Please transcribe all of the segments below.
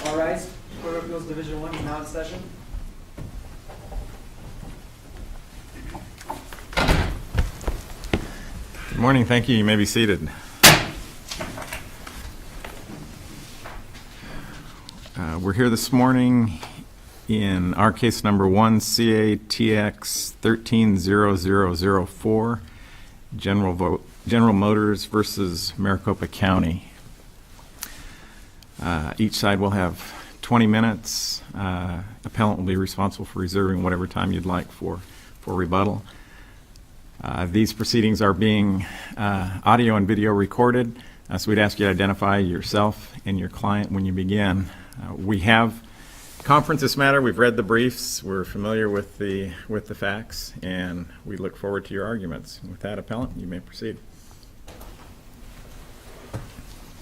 All rise. Court of Appeals Division 1 is now in session. Good morning. Thank you. You may be seated. We're here this morning in our case number 1, CR2 General Motors versus Maricopa County. Each side will have 20 minutes. Appellant will be responsible for reserving whatever time you'd like for rebuttal. These proceedings are being audio and video recorded, so we'd ask you to identify yourself and your client when you begin. We have conferenced this matter. We've read the briefs. We're familiar with the facts, and we look forward to your arguments. With that, appellant, you may proceed.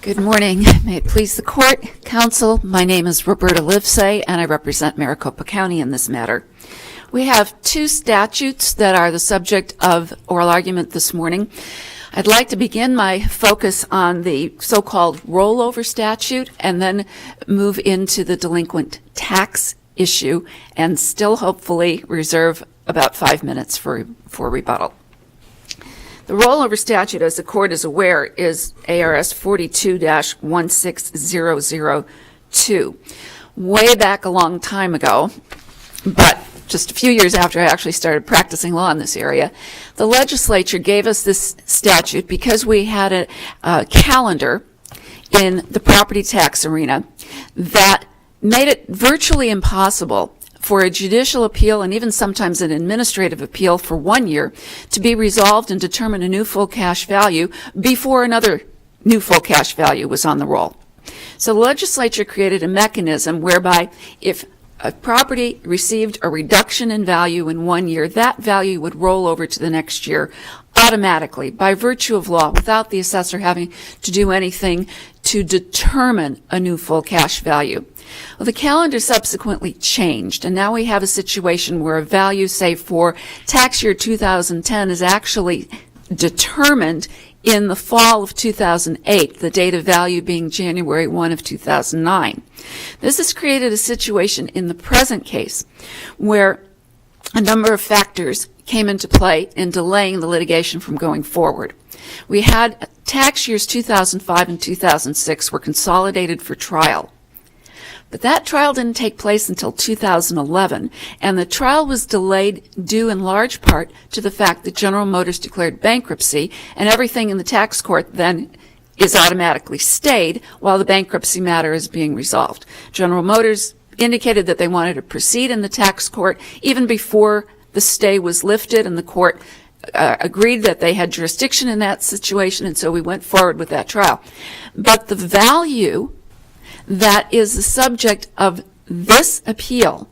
Good morning. May it please the court, counsel, my name is Roberta Livesay, and I represent Maricopa County in this matter. We have two statutes that are the subject of oral argument this morning. I'd like to begin my focus on the so-called rollover statute and then move into the delinquent tax issue and still hopefully reserve about 5 minutes for rebuttal. The rollover statute, as the court is aware, is ARS 42-16002. Way back a long time ago, but just a few years after I actually started practicing law in this area, the legislature gave us this statute because we had a calendar in the property tax arena that made it virtually impossible for a judicial appeal and even sometimes an administrative appeal for 1 year to be resolved and determine a new full cash value before another new full cash value was on the roll. So the legislature created a mechanism whereby if a property received a reduction in value in 1 year, that value would roll over to the next year automatically by virtue of law without the assessor having to do anything to determine a new full cash value. Well, the calendar subsequently changed, and now we have a situation where a value, say, for tax year 2010 is actually determined in the fall of 2008, the date of value being January 1 of 2009. This has created a situation in the present case where a number of factors came into play in delaying the litigation from going forward. We had tax years 2005 and 2006 were consolidated for trial. But that trial didn't take place until 2011, and the trial was delayed due in large part to the fact that General Motors declared bankruptcy, and everything in the tax court then is automatically stayed while the bankruptcy matter is being resolved. General Motors indicated that they wanted to proceed in the tax court even before the stay was lifted, and the court agreed that they had jurisdiction in that situation, and so we went forward with that trial. But the value that is the subject of this appeal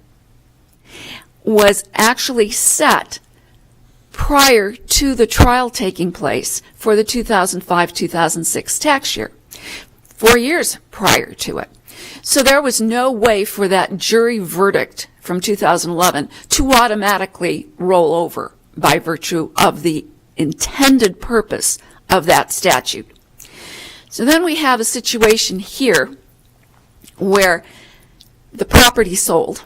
was actually set prior to the trial taking place for the 2005-2006 tax year, 4 years prior to it. So there was no way for that jury verdict from 2011 to automatically roll over by virtue of the intended purpose of that statute. So then we have a situation here where the property sold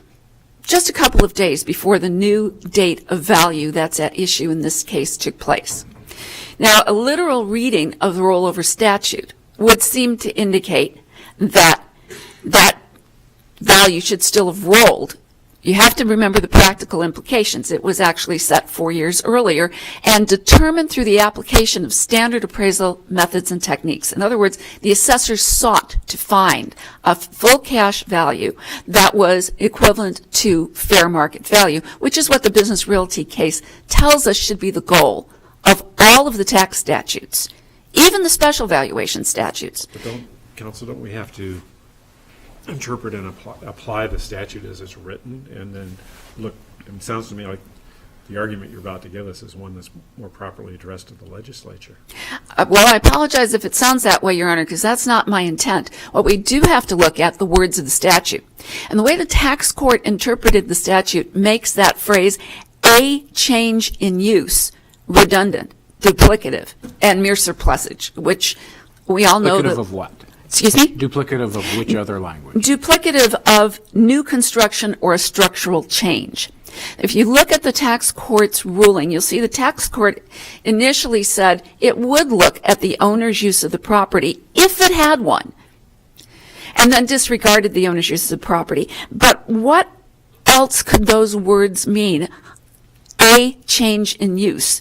just a couple of days before the new date of value that's at issue in this case took place. Now, a literal reading of the rollover statute would seem to indicate that that value should still have rolled. You have to remember the practical implications. It was actually set 4 years earlier and determined through the application of standard appraisal methods and techniques. In other words, the assessors sought to find a full cash value that was equivalent to fair market value, which is what the business realty case tells us should be the goal of all of the tax statutes, even the special valuation statutes. But don't we have to interpret and apply the statute as it's written, and then look, it sounds to me like the argument you're about to give us is one that's more properly addressed to the legislature. Well, I apologize if it sounds that way, Your Honor, because that's not my intent. What we do have to look at the words of the statute. And the way the tax court interpreted the statute makes that phrase, a change in use, redundant, duplicative, and mere surplusage, which we all know Duplicative that of what? Excuse me? Duplicative of which other language? Duplicative of new construction or a structural change. If you look at the tax court's ruling, you'll see the tax court initially said it would look at the owner's use of the property if it had one, and then disregarded the owner's use of the property. But what else could those words mean? A change in use.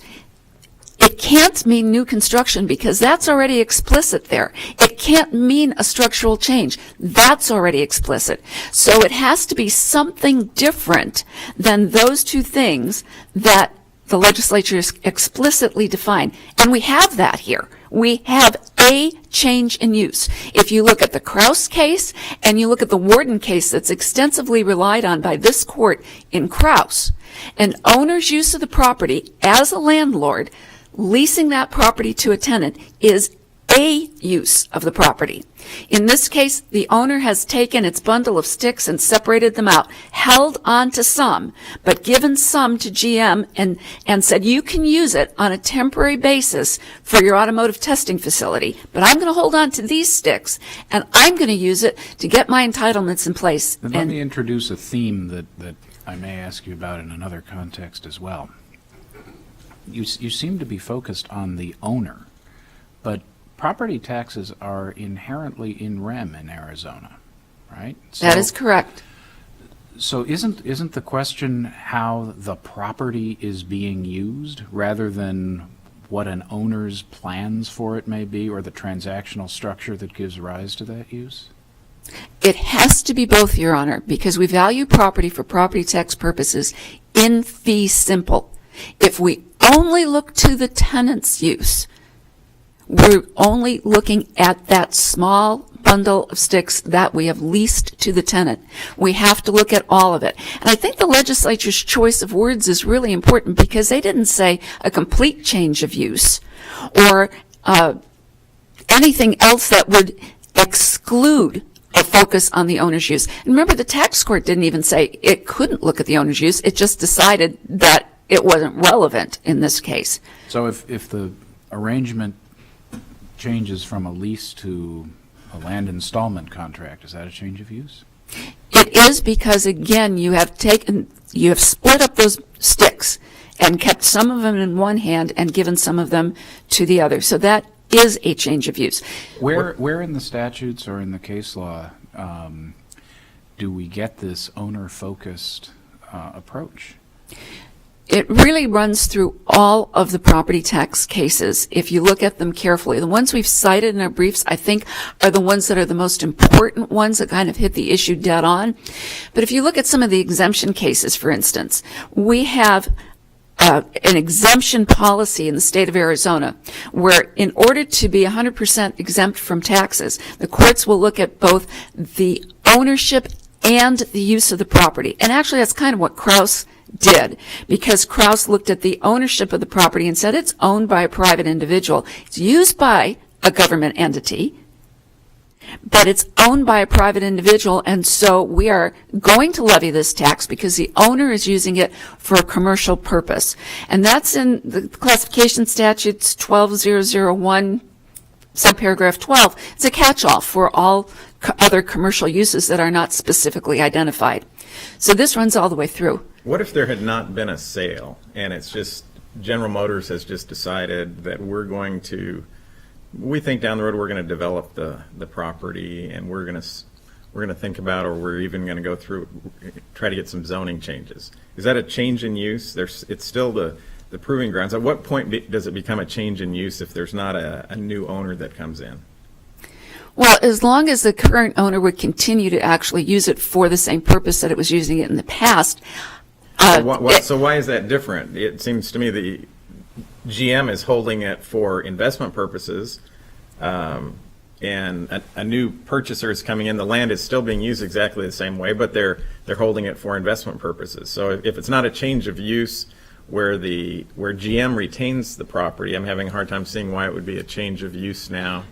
It can't mean new construction because that's already explicit there. It can't mean a structural change. That's already explicit. So it has to be something different than those two things that the legislature explicitly defined. And we have that here. We have a change in use. If you look at the Krause case and you look at the Warden case that's extensively relied on by this court in Krause, an owner's use of the property as a landlord leasing that property to a tenant is a use of the property. In this case, the owner has taken its bundle of sticks and separated them out, held on to some, but given some to GM and said, you can use it on a temporary basis for your automotive testing facility, but I'm going to hold on to these sticks and I'm going to use it to get my entitlements in place. Then let me introduce a theme that I may ask you about in another context as well. You seem to be focused on the owner, but property taxes are inherently in rem in Arizona, right? That is correct. So isn't the question how the property is being used rather than what an owner's plans for it may be or the transactional structure that gives rise to that use? It has to be both, Your Honor, because we value property for property tax purposes in fee simple. If we only look to the tenant's use, we're only looking at that small bundle of sticks that we have leased to the tenant. We have to look at all of it. And I think the legislature's choice of words is really important because they didn't say a complete change of use or anything else that would exclude a focus on the owner's use. And remember, the tax court didn't even say it couldn't look at the owner's use. It just decided that it wasn't relevant in this case. So if the arrangement changes from a lease to a land installment contract, is that a change of use? It is because, again, you have split up those sticks and kept some of them in one hand and given some of them to the other. So that is a change of use. Where in the statutes or in the case law do we get this owner-focused approach? It really runs through all of the property tax cases if you look at them carefully. The ones we've cited in our briefs, I think, are the ones that are the most important ones that kind of hit the issue dead on. But if you look at some of the exemption cases, for instance, we have an exemption policy in the state of Arizona where in order to be 100% exempt from taxes, the courts will look at both the ownership and the use of the property. And actually that's kind of what Krause did, because Krause looked at the ownership of the property and said it's owned by a private individual. It's used by a government entity, but it's owned by a private individual, and so we are going to levy this tax because the owner is using it for a commercial purpose. And that's in the classification statutes 12001, subparagraph 12. It's a catch-all for all other commercial uses that are not specifically identified. So this runs all the way through. What if there had not been a sale and it's just General Motors has just decided that we think down the road we're going to develop the property and we're going to think about, or we're even going to go through, try to get some zoning changes. Is that a change in use? It's still the proving grounds. At what point does it become a change in use if there's not a new owner that comes in? Well, as long as the current owner would continue to actually use it for the same purpose that it was using it in the past. So why is that different? It seems to me the GM is holding it for investment purposes, and a new purchaser is coming in. The land is still being used exactly the same way, but they're holding it for investment purposes. So if it's not a change of use where GM retains the property, I'm having a hard time seeing why it would be a change of use now,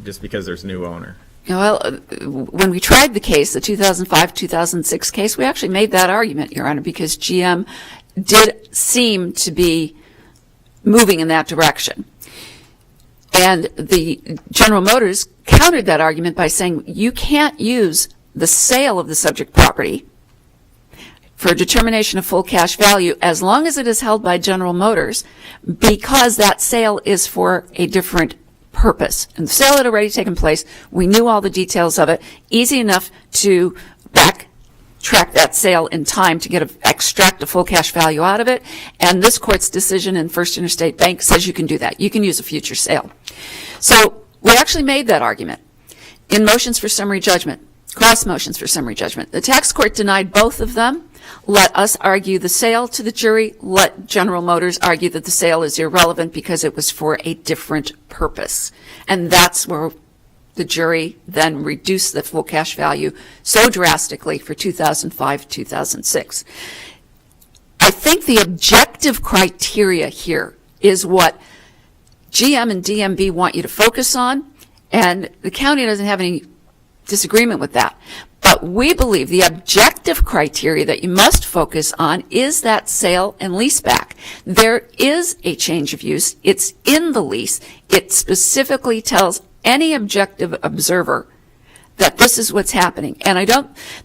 just because there's new owner. Well, when we tried the case, the 2005-2006 case, we actually made that argument, Your Honor, because GM did seem to be moving in that direction. And the General Motors countered that argument by saying you can't use the sale of the subject property for a determination of full cash value as long as it is held by General Motors, because that sale is for a different purpose. And the sale had already taken place. We knew all the details of it. Easy enough to backtrack that sale in time to extract a full cash value out of it. And this court's decision in First Interstate Bank says you can do that. You can use a future sale. So we actually made that argument in motions for summary judgment, cross motions for summary judgment. The tax court denied both of them. Let us argue the sale to the jury. Let General Motors argue that the sale is irrelevant because it was for a different purpose. And that's where the jury then reduced the full cash value so drastically for 2005, 2006. I think the objective criteria here is what GM and DMV want you to focus on, and the county doesn't have any disagreement with that. But we believe the objective criteria that you must focus on is that sale and leaseback. There is a change of use. It's in the lease. It specifically tells any objective observer that this is what's happening. And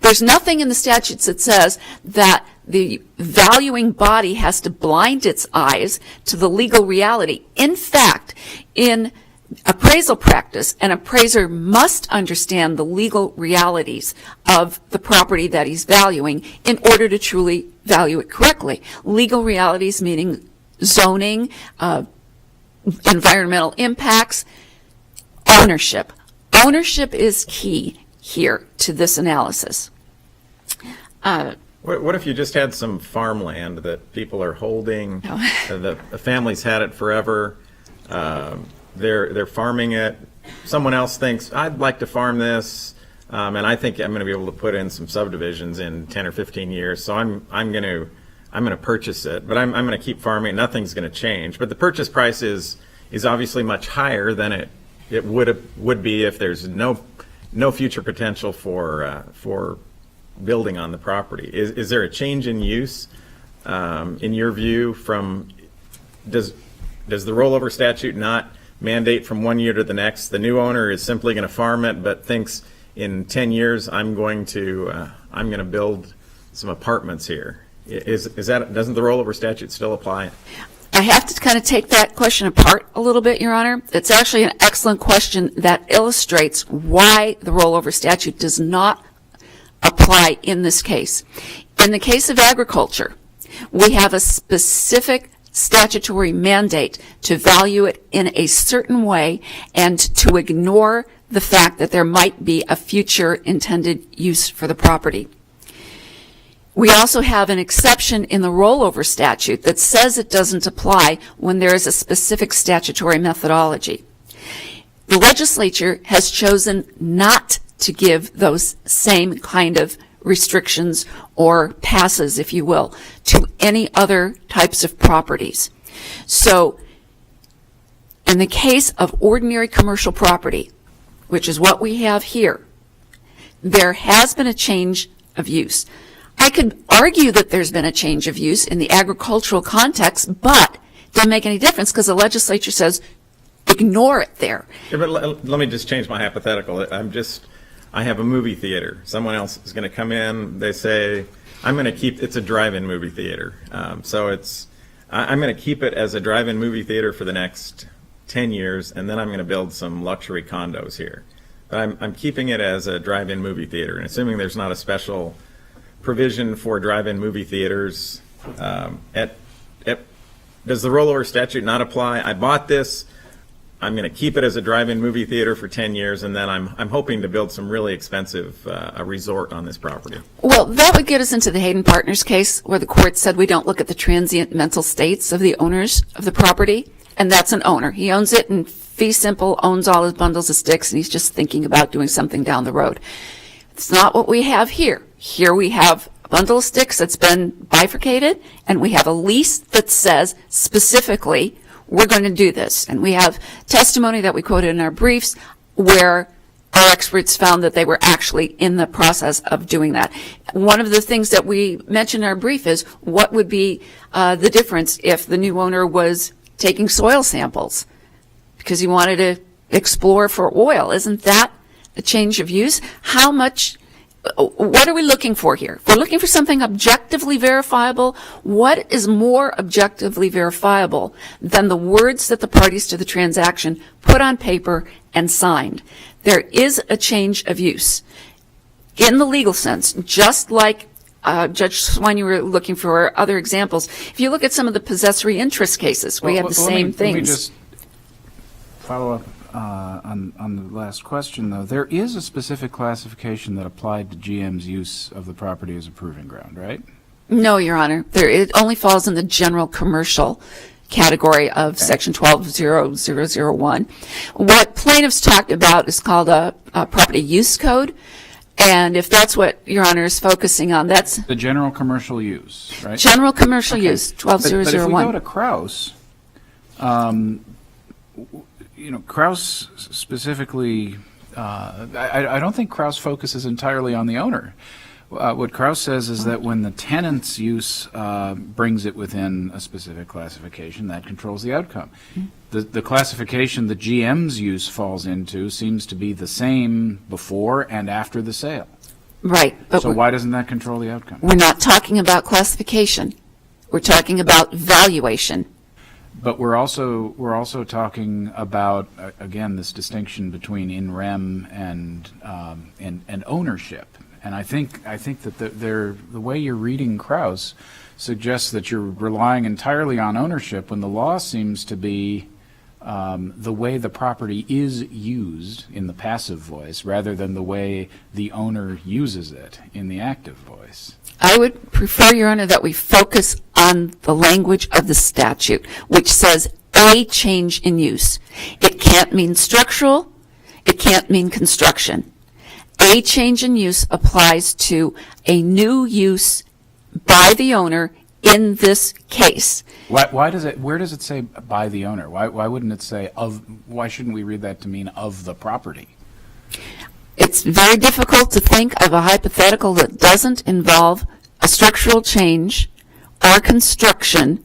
there's nothing in the statutes that says that the valuing body has to blind its eyes to the legal reality. In fact, in appraisal practice, an appraiser must understand the legal realities of the property that he's valuing in order to truly value it correctly. Legal realities meaning zoning, environmental impacts, ownership. Ownership is key here to this analysis. What if you just had some farmland that people are holding, the family's had it forever, they're farming it, someone else thinks, I'd like to farm this, and I think I'm going to be able to put in some subdivisions in 10 or 15 years, so I'm going to purchase it, but I'm going to keep farming, nothing's going to change. But the purchase price is obviously much higher than it would be if there's no future potential for building on the property. Is there a change in use, in your view, does the rollover statute not mandate from one year to the next? The new owner is simply going to farm it, but thinks in 10 years I'm going to build some apartments here. Doesn't the rollover statute still apply? I have to kind of take that question apart a little bit, Your Honor. It's actually an excellent question that illustrates why the rollover statute does not apply in this case. In the case of agriculture, we have a specific statutory mandate to value it in a certain way and to ignore the fact that there might be a future intended use for the property. We also have an exception in the rollover statute that says it doesn't apply when there is a specific statutory methodology. The legislature has chosen not to give those same kind of restrictions or passes, if you will, to any other types of properties. So in the case of ordinary commercial property, which is what we have here, there has been a change of use. I could argue that there's been a change of use in the agricultural context, but it doesn't make any difference because the legislature says ignore it there. Yeah, but let me just change my hypothetical. I have a movie theater. Someone else is going to come in. They say, it's a drive-in movie theater. I'm going to keep it as a drive-in movie theater for the next 10 years, and then I'm going to build some luxury condos here. But I'm keeping it as a drive-in movie theater, and assuming there's not a special provision for drive-in movie theaters, does the rollover statute not apply? I bought this. I'm going to keep it as a drive-in movie theater for 10 years, and then I'm hoping to build some really expensive a resort on this property. Well, that would get us into the Hayden Partners case where the court said we don't look at the transient mental states of the owners of the property, and that's an owner. He owns it in fee simple, owns all his bundles of sticks, and he's just thinking about doing something down the road. It's not what we have here. Here we have a bundle of sticks that's been bifurcated, and we have a lease that says specifically we're going to do this. And we have testimony that we quoted in our briefs where our experts found that they were actually in the process of doing that. One of the things that we mentioned in our brief is what would be the difference if the new owner was taking soil samples because you wanted to explore for oil. Isn't that a change of use? How much, what are we looking for here? If we're looking for something objectively verifiable, what is more objectively verifiable than the words that the parties to the transaction put on paper and signed? There is a change of use. In the legal sense, just like Judge Swine, you were looking for other examples. If you look at some of the possessory interest cases, we have the same things. Let me just follow up on the last question, though. There is a specific classification that applied to GM's use of the property as a proving ground, right? No, Your Honor. It only falls in the general commercial category of Section 120001. What plaintiffs talked about is called a property use code. And if that's what Your Honor is focusing on, that's The general commercial use, right? general commercial use, But if we 12001. go to Krauss, Krauss specifically, I don't think Krauss focuses entirely on the owner. What Krauss says is that when the tenant's use brings it within a specific classification, that controls the outcome. The classification the GM's use falls into seems to be the same before and after the sale. Right. But So why doesn't that control the outcome? we're not talking about classification. We're talking about valuation. But we're also talking about again this distinction between in rem and ownership. And I think that the way you're reading Krauss suggests that you're relying entirely on ownership when the law seems to be the way the property is used in the passive voice rather than the way the owner uses it in the active voice. I would prefer, Your Honor, that we focus on the language of the statute, which says a change in use. It can't mean structural. It can't mean construction. A change in use applies to a new use by the owner in this case. Why does it? Where does it say by the owner? Why wouldn't it say of? Why shouldn't we read that to mean of the property? It's very difficult to think of a hypothetical that doesn't involve a structural change or construction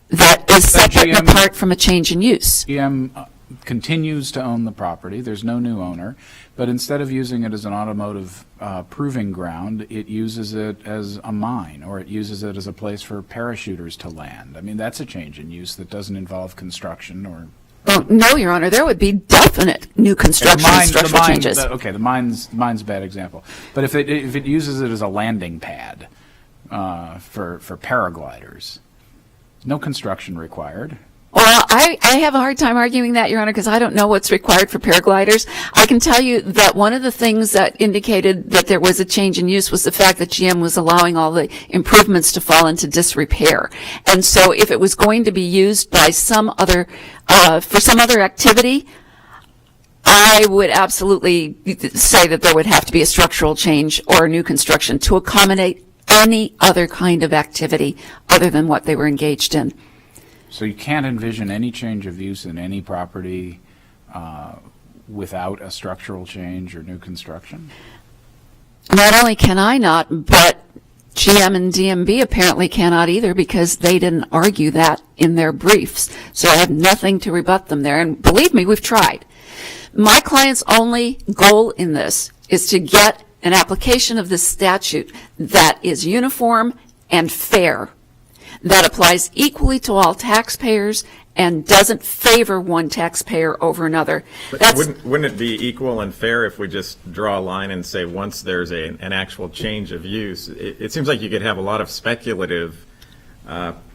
that is separate and apart from a change in use. GM continues to own the property. There's no new owner. But instead of using it as an automotive proving ground, it uses it as a mine, or it uses it as a place for parachuters to land. I mean, that's a change in use that doesn't involve construction or... Oh, no, Your Honor, there would be definite new construction and structural changes. The mine's a bad example. But if it uses it as a landing pad for paragliders, no construction required. Well, I have a hard time arguing that, Your Honor, because I don't know what's required for paragliders. I can tell you that one of the things that indicated that there was a change in use was the fact that GM was allowing all the improvements to fall into disrepair. And so if it was going to be used by some other, for some other activity, I would absolutely say that there would have to be a structural change or a new construction to accommodate any other kind of activity other than what they were engaged in. So you can't envision any change of use in any property without a structural change or new construction? Not only can I not, but GM and DMB apparently cannot either because they didn't argue that in their briefs. So I have nothing to rebut them there. And believe me, we've tried. My client's only goal in this is to get an application of this statute that is uniform and fair, that applies equally to all taxpayers and doesn't favor one taxpayer over another. But wouldn't it be equal and fair if we just draw a line and say once there's an actual change of use? It seems like you could have a lot of speculative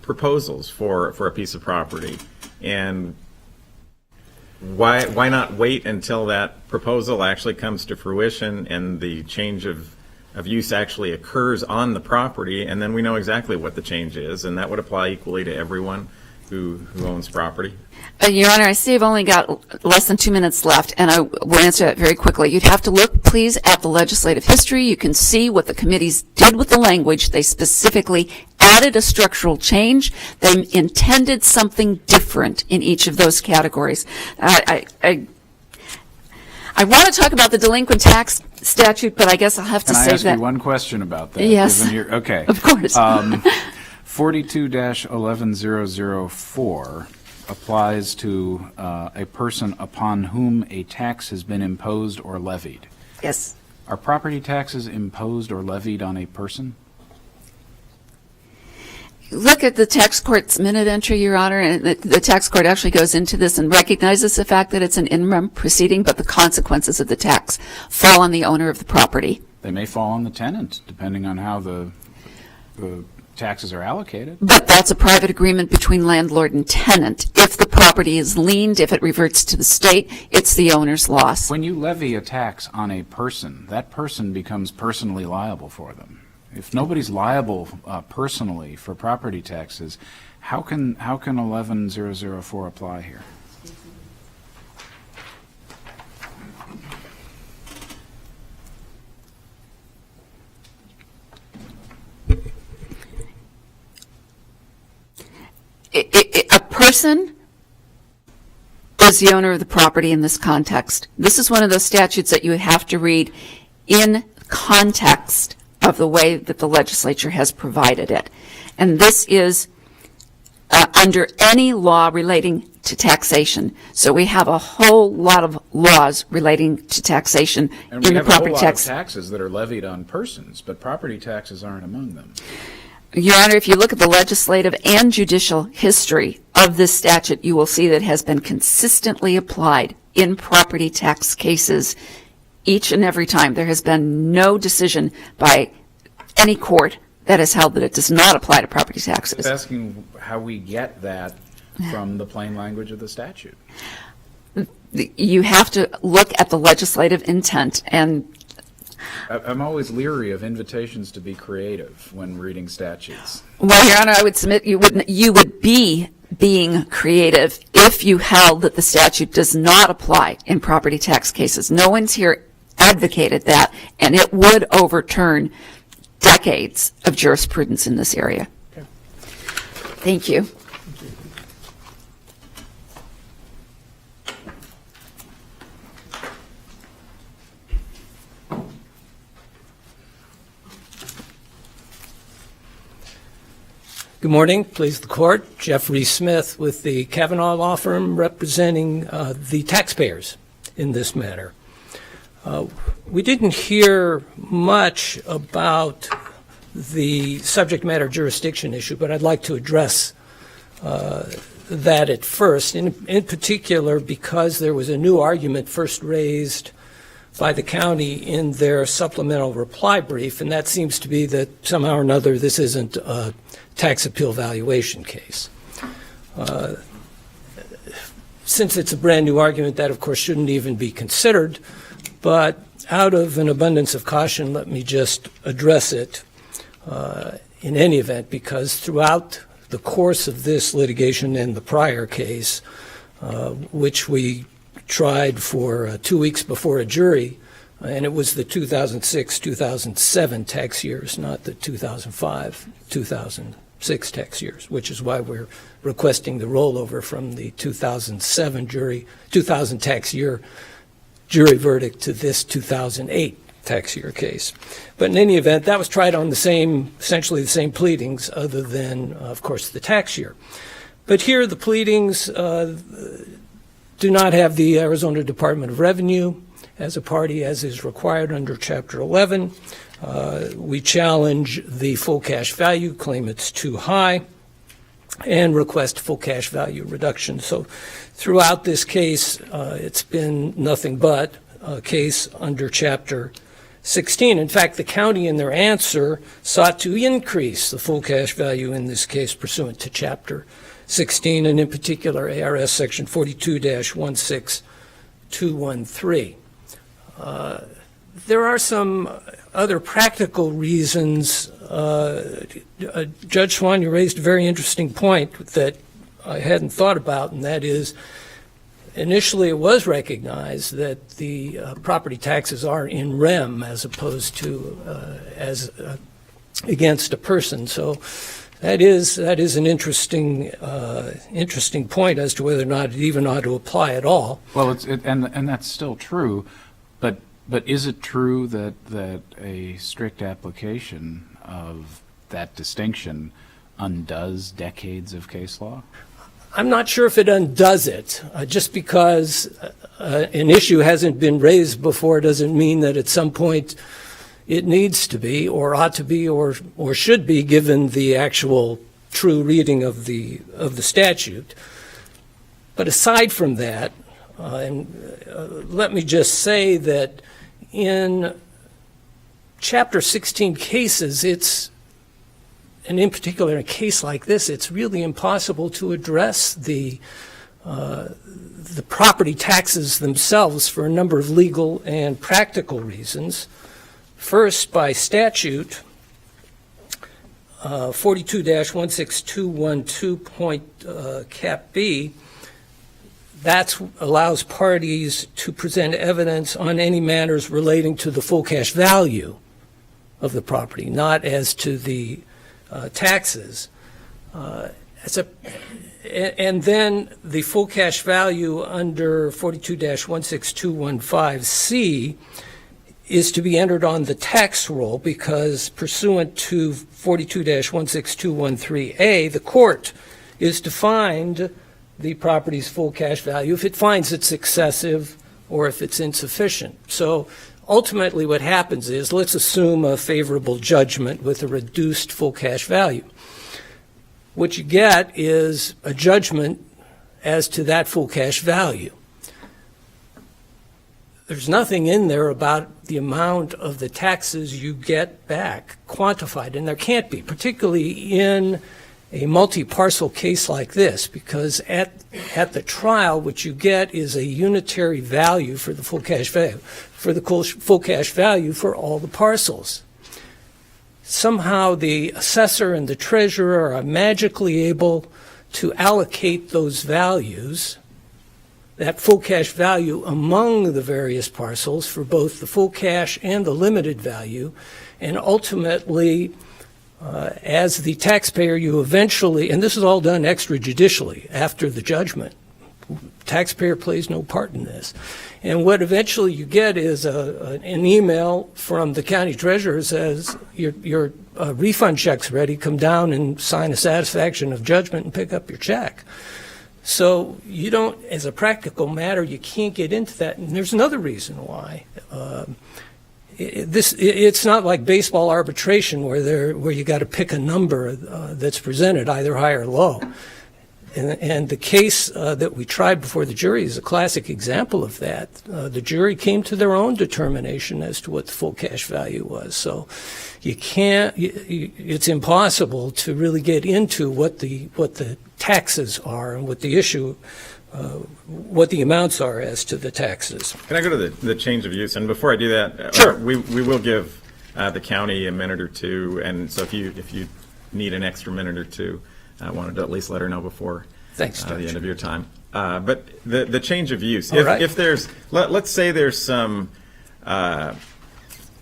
proposals for a piece of property. And why not wait until that proposal actually comes to fruition and the change of use actually occurs on the property, and then we know exactly what the change is, and that would apply equally to everyone who owns property? Your Honor, I see I've only got less than 2 minutes left, and I will answer that very quickly. You'd have to look, please, at the legislative history. You can see what the committees did with the language. They specifically added a structural change. They intended something different in each of those categories. I want to talk about the delinquent tax statute, but I guess I'll have to save that. Can I ask you one question about that? Yes. Okay. Of course. 42-11004 applies to a person upon whom a tax has been imposed or levied. Yes. Are property taxes imposed or levied on a person? Look at the tax court's minute entry, Your Honor, and the tax court actually goes into this and recognizes the fact that it's an in-rem proceeding, but the consequences of the tax fall on the owner of the property. They may fall on the tenant, depending on how the taxes are allocated. But that's a private agreement between landlord and tenant. If the property is liened, if it reverts to the state, it's the owner's loss. When you levy a tax on a person, that person becomes personally liable for them. If nobody's liable personally for property taxes, how can 11004 apply here? A person is the owner of the property in this context. This is one of those statutes that you have to read in context of the way that the legislature has provided it. And this is under any law relating to taxation. So we have a whole lot of laws relating to taxation And in we the have a whole property lot tax. of taxes that are levied on persons, but property taxes aren't among them. Your Honor, if you look at the legislative and judicial history of this statute, you will see that it has been consistently applied in property tax cases each and every time. There has been no decision by any court that has held that it does not apply to property taxes. Just asking how we get that from the plain language of the statute. You have to look at the legislative intent, and I'm always leery of invitations to be creative when reading statutes. well, Your Honor, I would submit you would be being creative if you held that the statute does not apply in property tax cases. No one's here advocated that, and it would overturn decades of jurisprudence in this area. Okay. Thank you. Good morning, please the court. Jeffrey Smith with the Kavanaugh Law Firm representing the taxpayers in this matter. We didn't hear much about the subject matter jurisdiction issue, but I'd like to address that at first, in particular because there was a new argument first raised by the county in their supplemental reply brief, and that seems to be that somehow or another this isn't a tax appeal valuation case. Since it's a brand new argument, that of course shouldn't even be considered, but out of an abundance of caution, let me just address it in any event, because throughout the course of this litigation and the prior case, which we tried for 2 weeks before a jury, and it was the 2006-2007 tax years, not the 2005-2006 tax years, which is why we're requesting the rollover from the 2000 tax year jury verdict to this 2008 tax year case. But in any event, that was tried on essentially the same pleadings, other than, of course, the tax year. But here the pleadings do not have the Arizona Department of Revenue as a party, as is required under Chapter 11. We challenge the full cash value, claim it's too high, and request full cash value reduction. So throughout this case, it's been nothing but a case under Chapter 16. In fact, the county in their answer sought to increase the full cash value in this case pursuant to Chapter 16, and in particular ARS Section 42-16213. There are some other practical reasons. Judge Swan, you raised a very interesting point that I hadn't thought about, and that is initially it was recognized that the property taxes are in rem as opposed to against a person. So that is an interesting point as to whether or not it even ought to apply at all. Well, and that's still true, but is it true that a strict application of that distinction undoes decades of case law? I'm not sure if it undoes it. Just because an issue hasn't been raised before doesn't mean that at some point it needs to be, or ought to be, or should be, given the actual true reading of the statute. But aside from that, let me just say that in Chapter 16 cases, and in particular in a case like this, it's really impossible to address the property taxes themselves for a number of legal and practical reasons. First, by statute, 42-16212 Cap B, that allows parties to present evidence on any matters relating to the full cash value of the property, not as to the taxes. And then the full cash value under 42-16215C is to be entered on the tax roll, because pursuant to 42-16213A, the court is to find the property's full cash value if it finds it's excessive or if it's insufficient. So ultimately what happens is, let's assume a favorable judgment with a reduced full cash value. What you get is a judgment as to that full cash value. There's nothing in there about the amount of the taxes you get back quantified, and there can't be, particularly in a multi-parcel case like this, because at the trial, what you get is a unitary value for the full cash value, for all the parcels. Somehow the assessor and the treasurer are magically able to allocate those values, that full cash value, among the various parcels for both the full cash and the limited value, and ultimately, as the taxpayer, you eventually, and this is all done extrajudicially after the judgment. Taxpayer plays no part in this. And what eventually you get is an email from the county treasurer that says, your refund check's ready, come down and sign a satisfaction of judgment and pick up your check. So you don't, as a practical matter, you can't get into that. And there's another reason why. It's not like baseball arbitration where you got to pick a number that's presented, either high or low. And the case that we tried before the jury is a classic example of that. The jury came to their own determination as to what the full cash value was. So you can't, it's impossible to really get into what the taxes are and what the issue, what the amounts are as to the taxes. Can I go to the change of use? And before I do that, Sure. we will give the county a minute or two. And so if you need an extra minute or two, I wanted to at least let her know before Thanks, the Judge. end of your time. But the change of use, All right. if there's, let's say there's some,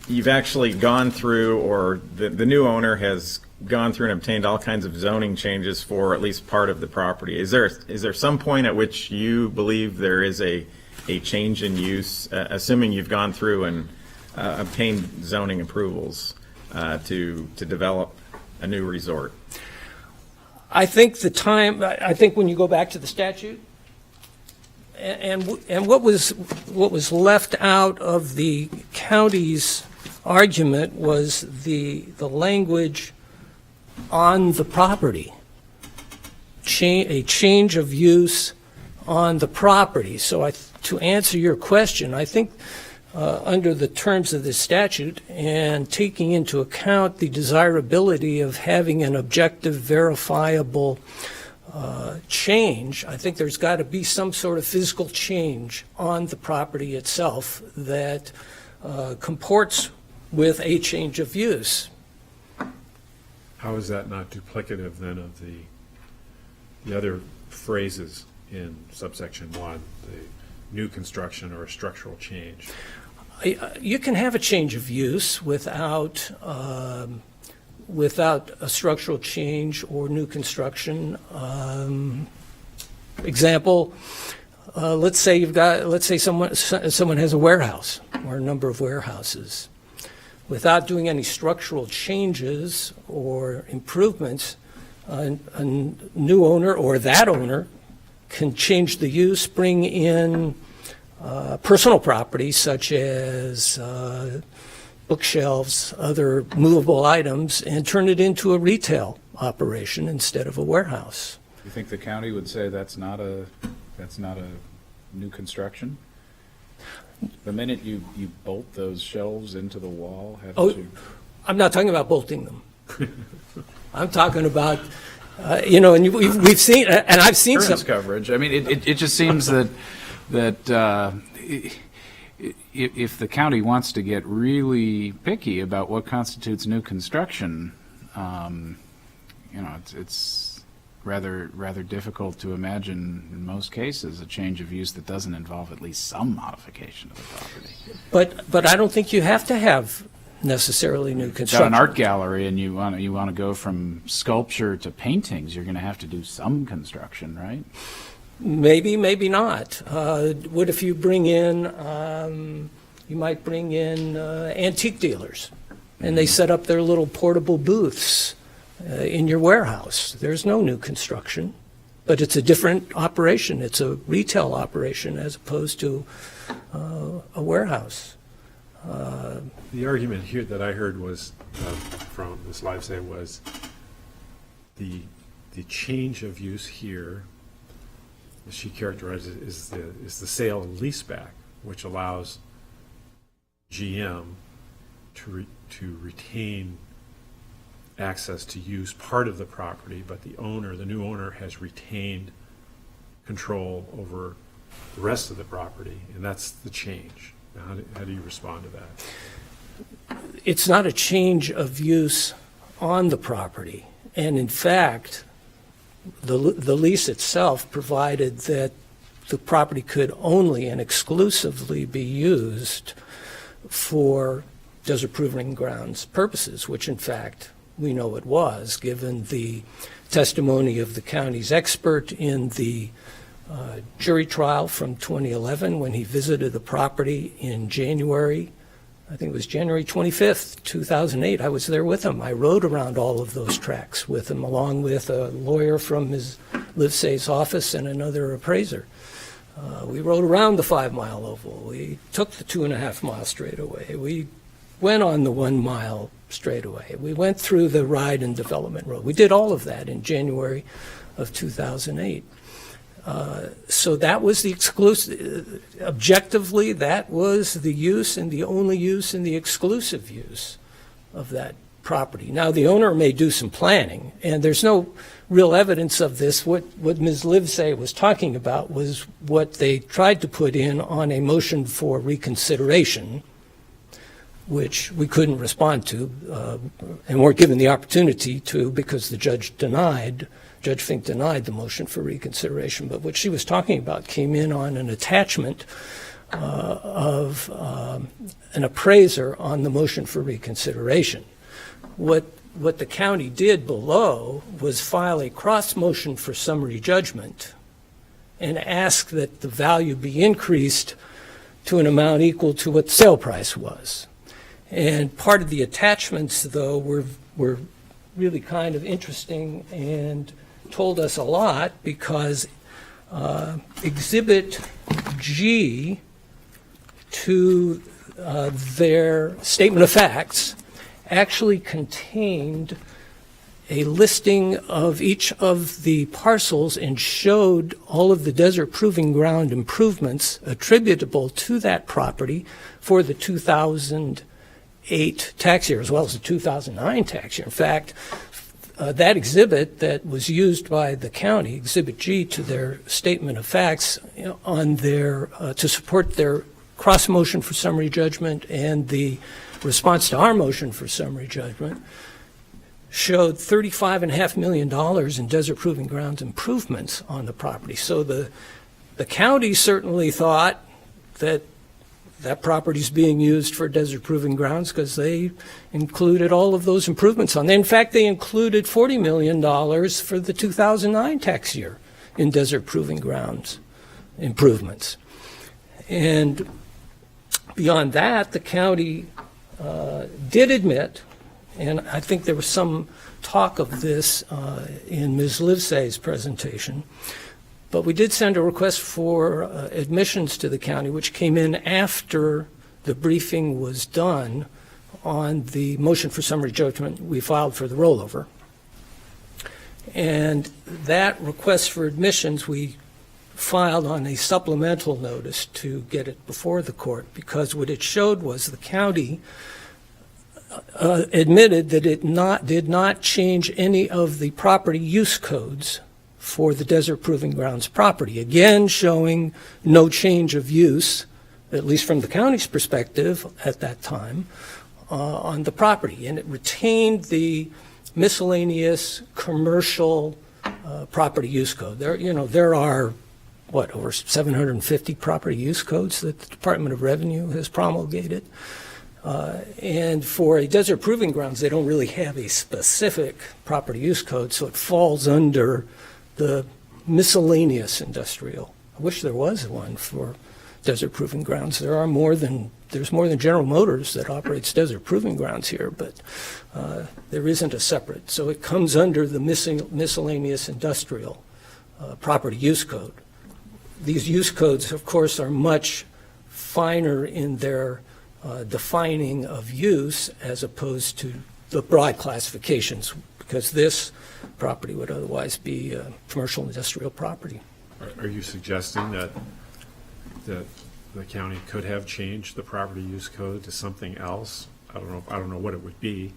you've actually gone through, or the new owner has gone through and obtained all kinds of zoning changes for at least part of the property. Is there some point at which you believe there is a change in use, assuming you've gone through and obtained zoning approvals to develop a new resort? I think when you go back to the statute, and what was left out of the county's argument was the language on the property, a change of use on the property. So to answer your question, I think under the terms of this statute, and taking into account the desirability of having an objective, verifiable change, I think there's got to be some sort of physical change on the property itself that comports with a change of use. How is that not duplicative then of the other phrases in subsection 1, the new construction or a structural change? You can have a change of use without a structural change or new construction. Example, let's say someone has a warehouse or a number of warehouses. Without doing any structural changes or improvements, a new owner or that owner can change the use, bring in personal property such as bookshelves, other movable items, and turn it into a retail operation instead of a warehouse. You think the county would say that's not a new construction? The minute you bolt those shelves into the wall, Oh, I'm not talking about bolting them. I'm talking about, and we've seen, and I've seen some. insurance coverage. I mean, it just seems that if the county wants to get really picky about what constitutes new construction, it's rather difficult to imagine in most cases a change of use that doesn't involve at least some modification of the property. But I don't think you have to have necessarily new Got construction. an art gallery and you want to go from sculpture to paintings, you're going to have to do some construction, right? Maybe, maybe not. What if you bring in, you might bring in antique dealers, and they set up their little portable booths in your warehouse. There's no new construction, but it's a different operation. It's a retail operation as opposed to a warehouse. The argument here that I heard was, from Ms. Livesay, was the change of use here, as she characterized it, is the sale and leaseback, which allows GM to retain access to use part of the property, but the new owner has retained control over the rest of the property, and that's the change. Now, how do you respond to that? It's not a change of use on the property. And in fact, the lease itself provided that the property could only and exclusively be used for desert proving grounds purposes, which in fact we know it was, given the testimony of the county's expert in the jury trial from 2011 when he visited the property in January. I think it was January 25th, 2008. I was there with him. I rode around all of those tracks with him, along with a lawyer from Ms. Livesay's office and another appraiser. We rode around the 5-mile oval. We took the 2.5-mile straightaway. We went on the 1-mile straightaway. We went through the ride and development road. We did all of that in January of 2008. So that was the exclusive, objectively, that was the use and the only use and the exclusive use of that property. Now, the owner may do some planning, and there's no real evidence of this. What Ms. Livesay was talking about was what they tried to put in on a motion for reconsideration, which we couldn't respond to and weren't given the opportunity to because the judge Judge Fink denied the motion for reconsideration. But what she was talking about came in on an attachment of an appraiser on the motion for reconsideration. What the county did below was file a cross motion for summary judgment and ask that the value be increased to an amount equal to what the sale price was. And part of the attachments, though, were really kind of interesting and told us a lot, because Exhibit G to their statement of facts actually contained a listing of each of the parcels and showed all of the desert proving ground improvements attributable to that property for the 2008 tax year as well as the 2009 tax year. In fact, that exhibit that was used by the county, Exhibit G, to their statement of facts on their to support their cross motion for summary judgment and the response to our motion for summary judgment, showed $35.5 million in desert proving grounds improvements on the property. So the county certainly thought that that property is being used for desert proving grounds because they included all of those improvements on there. In fact, they included $40 million for the 2009 tax year in desert proving grounds improvements. And beyond that, the county did admit, and I think there was some talk of this in Ms. Livesay's presentation, But we did send a request for admissions to the county, which came in after the briefing was done on the motion for summary judgment we filed for the rollover. And that request for admissions we filed on a supplemental notice to get it before the court, because what it showed was the county admitted that it did not change any of the property use codes for the Desert Proving Grounds property, again showing no change of use, at least from the county's perspective at that time, on the property. And it retained the miscellaneous commercial property use code. There are, over 750 property use codes that the Department of Revenue has promulgated. And for a Desert Proving Grounds, they don't really have a specific property use code, so it falls under the miscellaneous industrial. I wish there was one for Desert Proving Grounds. There's more than General Motors that operates Desert Proving Grounds here, but there isn't a separate. So it comes under the miscellaneous industrial property use code. These use codes, of course, are much finer in their defining of use as opposed to the broad classifications, because this property would otherwise be commercial industrial property. Are you suggesting that the county could have changed the property use code to something else? I don't know what it would be.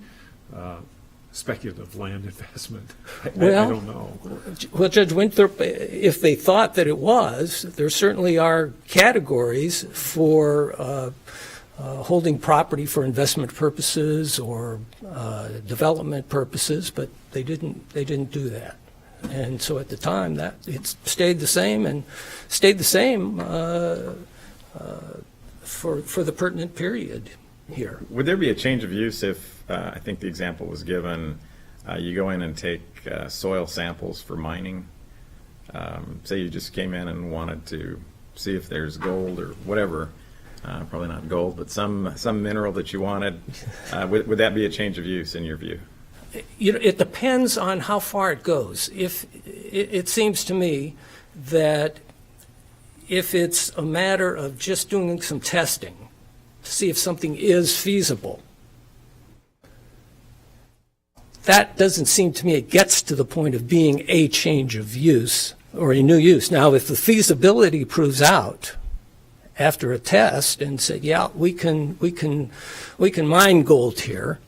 Speculative land investment. I don't know. Well, Judge Winthrop, if they thought that it was, there certainly are categories for holding property for investment purposes or development purposes, but they didn't do that. And so at the time, that it stayed the same and stayed the same for the pertinent period here. Would there be a change of use if, I think the example was given, you go in and take soil samples for mining? Say you just came in and wanted to see if there's gold or whatever, probably not gold, but some mineral that you wanted. Would that be a change of use in your view? It depends on how far it goes. If it seems to me that if it's a matter of just doing some testing to see if something is feasible, that doesn't seem to me it gets to the point of being a change of use or a new use. Now, if the feasibility proves out after a test and said, yeah, we can mine gold here,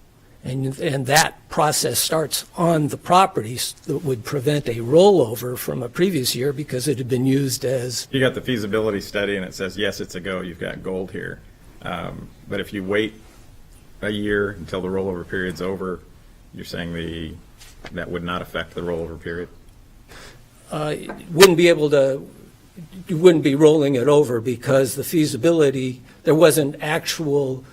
and that process starts on the properties, that would prevent a rollover from a previous year because it had been used as. You got the feasibility study and it says, yes, it's a go, you've got gold here. But if you wait a year until the rollover period's over, you're saying that would not affect the rollover period? You wouldn't be rolling it over because the feasibility, there wasn't actual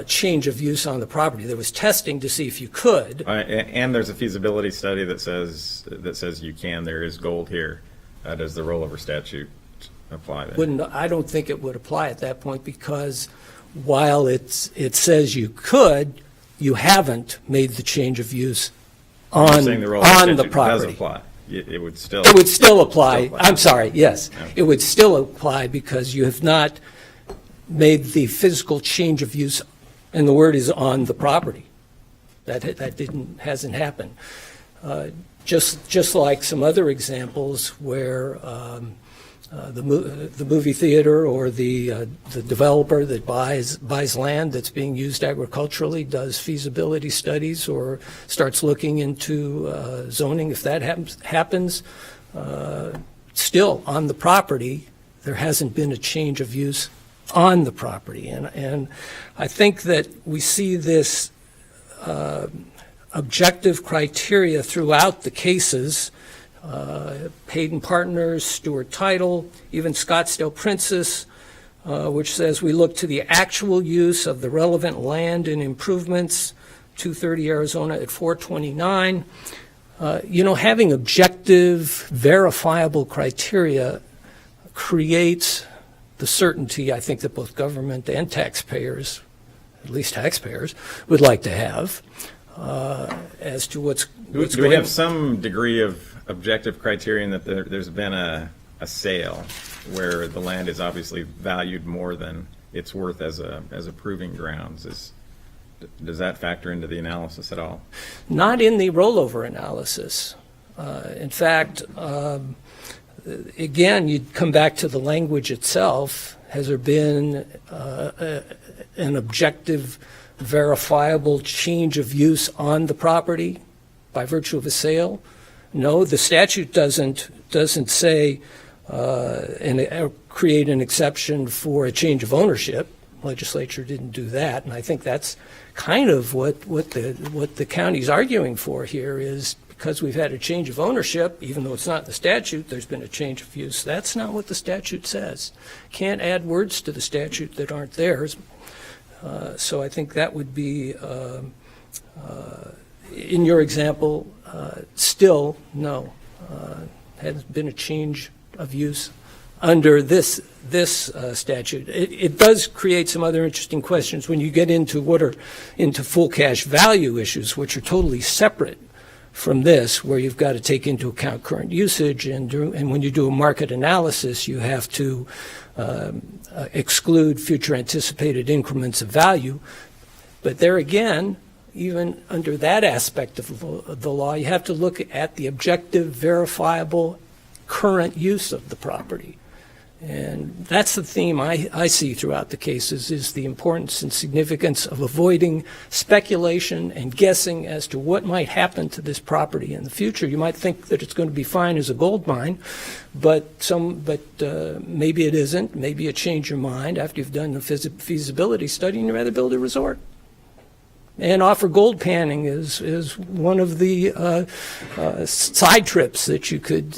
change of use on the property. There was testing to see if you could. And there's a feasibility study that says you can. There is gold here. Does the rollover statute apply then? I don't think it would apply at that point because while it says you could, you haven't made the change of use on the property. Does apply. It would still. It would still apply. I'm sorry. Yes, yeah. It would still apply because you have not made the physical change of use, and the word is on the property. That hasn't happened. Just like some other examples where the movie theater or the developer that buys land that's being used agriculturally does feasibility studies or starts looking into zoning. If that happens, still on the property, there hasn't been a change of use on the property. And I think that we see this objective criteria throughout the cases. Hayden Partners, Stewart Title, even Scottsdale Princess, which says we look to the actual use of the relevant land and improvements, 230 Arizona at 429. Having objective, verifiable criteria creates the certainty, I think, that both government and taxpayers, at least taxpayers, would like to have as to what's do we have some degree of objective criterion that there's been a sale where the land is obviously valued more than it's worth as a proving grounds, does that factor into the analysis at all? Not in the rollover analysis. In fact, again, you'd come back to the language itself. Has there been an objective, verifiable change of use on the property by virtue of a sale? No, the statute doesn't say create an exception for a change of ownership. Legislature didn't do that, and I think that's kind of what the county's arguing for here is because we've had a change of ownership, even though it's not in the statute, there's been a change of use. That's not what the statute says. Can't add words to the statute that aren't theirs. So I think that would be, in your example, still, no. Hasn't been a change of use under this statute. It does create some other interesting questions when you get into into full cash value issues, which are totally separate from this, where you've got to take into account current usage, and when you do a market analysis, you have to exclude future anticipated increments of value. But there again, even under that aspect of the law, you have to look at the objective, verifiable, current use of the property. And that's the theme I see throughout the cases, is the importance and significance of avoiding speculation and guessing as to what might happen to this property in the future. You might think that it's going to be fine as a gold mine, but maybe it isn't. Maybe you change your mind after you've done the feasibility study and you'd rather build a resort. And offer gold panning is one of the side trips that you could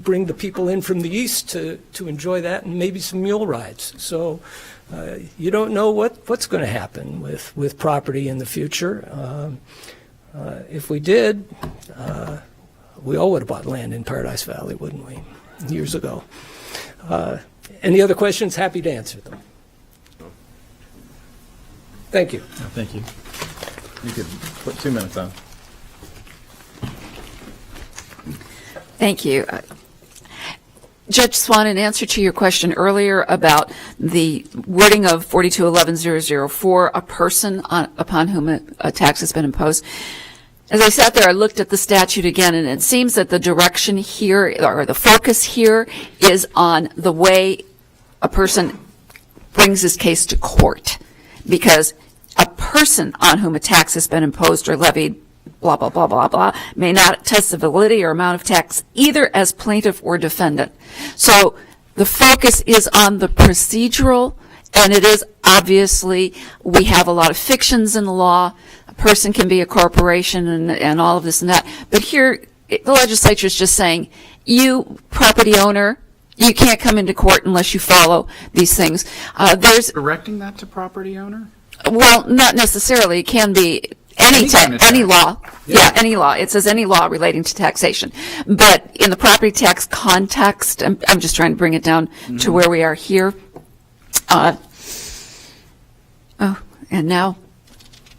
bring the people in from the east to enjoy that, and maybe some mule rides. So you don't know what's going to happen with property in the future. If we did, we all would have bought land in Paradise Valley, wouldn't we, years ago? Any other questions? Happy to answer them. Thank you. Thank you. You could put 2 minutes on. Thank you. Judge Swan, in answer to your question earlier about the wording of 4211-004, a person upon whom a tax has been imposed, as I sat there, I looked at the statute again, and it seems that the direction here, or the focus here, is on the way a person brings his case to court. Because a person on whom a tax has been imposed or levied, blah, blah, blah, blah, blah, may not test the validity or amount of tax either as plaintiff or defendant. So the focus is on the procedural, and it is obviously, we have a lot of fictions in the law. A person can be a corporation and all of this and that. But here, the legislature is just saying, you property owner, you can't come into court unless you follow these things. There's Directing that to property owner? Well, not necessarily. It can be any law. Yeah, any law. It says any law relating to taxation. But in the property tax context, I'm just trying to bring it down to where we are here. And now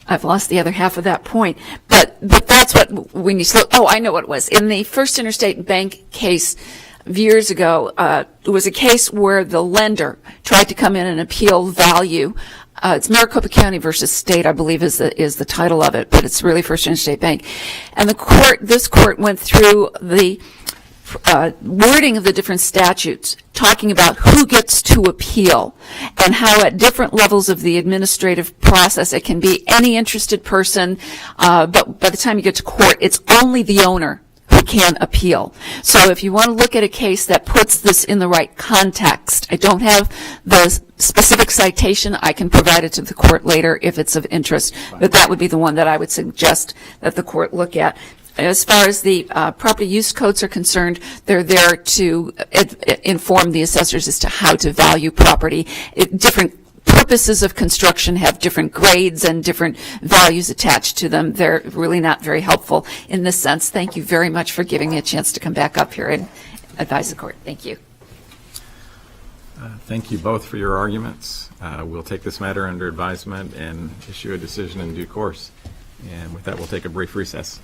I've lost the other half of that point. But that's what we need to look. Oh, I know what it was. In the First Interstate Bank case years ago, it was a case where the lender tried to come in and appeal value. It's Maricopa County versus State, I believe, is the title of it, but it's really First Interstate Bank. And this court went through the wording of the different statutes, talking about who gets to appeal and how at different levels of the administrative process it can be any interested person, but by the time you get to court, it's only the owner who can appeal. So if you want to look at a case that puts this in the right context, I don't have the specific citation. I can provide it to the court later if it's of interest, but that would be the one that I would suggest that the court look at. As far as the property use codes are concerned, they're there to inform the assessors as to how to value property. Different purposes of construction have different grades and different values attached to them. They're really not very helpful in this sense. Thank you very much for giving me a chance to come back up here and advise the court. Thank you. Thank you both for your arguments. We'll take this matter under advisement and issue a decision in due course. And with that, we'll take a brief recess.